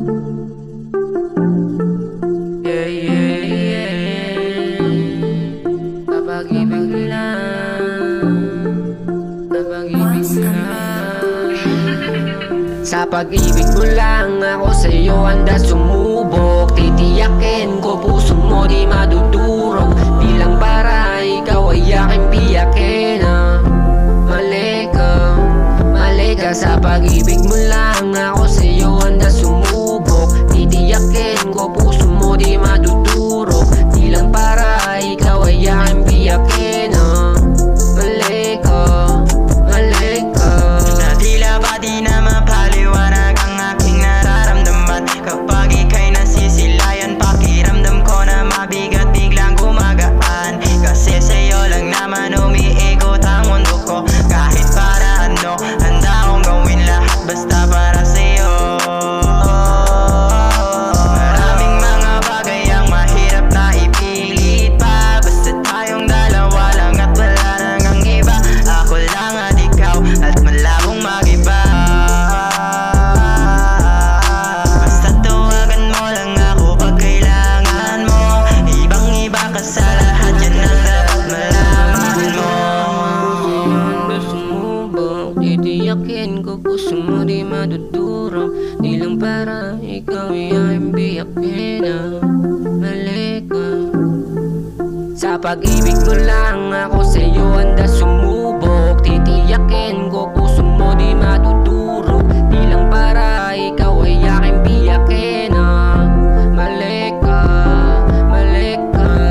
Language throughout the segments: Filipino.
Yeah, yeah, yeah. Kapag-ibig mo lang, kapag-ibig mo lang. Sa pag-ibig mo lang, ako sa'yo handa sumubok. Titiyakin ko puso mo di madudurog. Di lang para ikaw ay aking biyakin. Mali ka sa pag-ibig mo lang, ako sa'yo handa sumubok. Titiyakin ko puso mo di madudurog. Di lang para ikaw ay aking biyakin. Mali ka Na tila ba di na mapaliwanag ang aking nararamdaman kapag ika'y nasisilayan. Pakiramdam ko na mabigat biglang gumagaan, kasi sa'yo lang naman umiikot ang mundo ko. Kahit para ano, handa akong gawin lahat basta para sa'yo. Maraming mga bagay ang mahirap na ipilit pa, basta tayong dalawa lang at wala nang iba. Ako lang at ikaw at malabong mag-iba. Basta tawagan mo lang ako pag kailangan mo. Ibang-iba ka sa lahat, yan ang dapat malaman mo. handa sumubok. Titiyakin ko puso mo di madudurog. Di lang para ikaw ay aking biyakin. Mali ka sa pag-ibig mo lang, ako sa'yo handa sumubok. Titiyakin ko puso mo di madudurog. Di lang para ikaw ay aking biyakin. Mali ka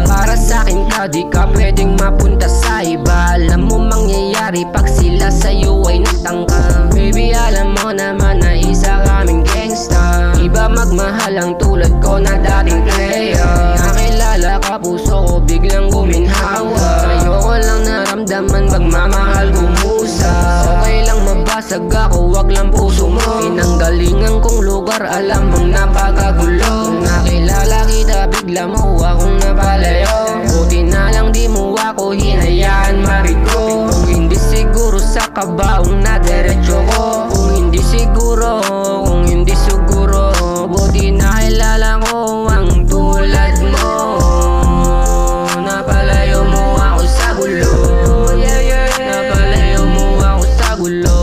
para sa'kin ka, di ka pwedeng mapunta sa iba. Alam mo mangyayari pag sila sa'yo ay nagtangka. Baby alam mo naman na isa kaming gangsta. Iba magmahal ang tulad ko na dating player. Nakilala ka puso ko biglang guminhawa. Ayoko lang naramdaman magmamahal gumusa. Okay lang mabasag ako, wag lang puso mo. Pinanggalingan kong lugar, alam mong napakagulo. Nakilala kita bigla mo akong napalayo. Buti na lang di mo ako hinayaan marigo. Kung hindi siguro sa kabaong na diretso ko. Kung hindi siguro buti nakilala ko ang tulad mo. Napalayo mo ako sa gulo. Napalayo mo ako sa gulo.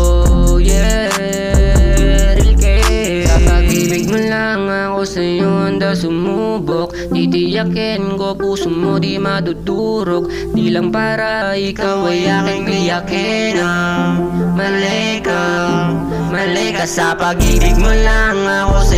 Real case. Sa pag-ibig mo lang, ako sa'yo handa sumubok. Titiyakin ko puso mo di madudurog. Di lang para ikaw ay aking biyakin. Mali ka sa pag-ibig mo lang, ako sa'yo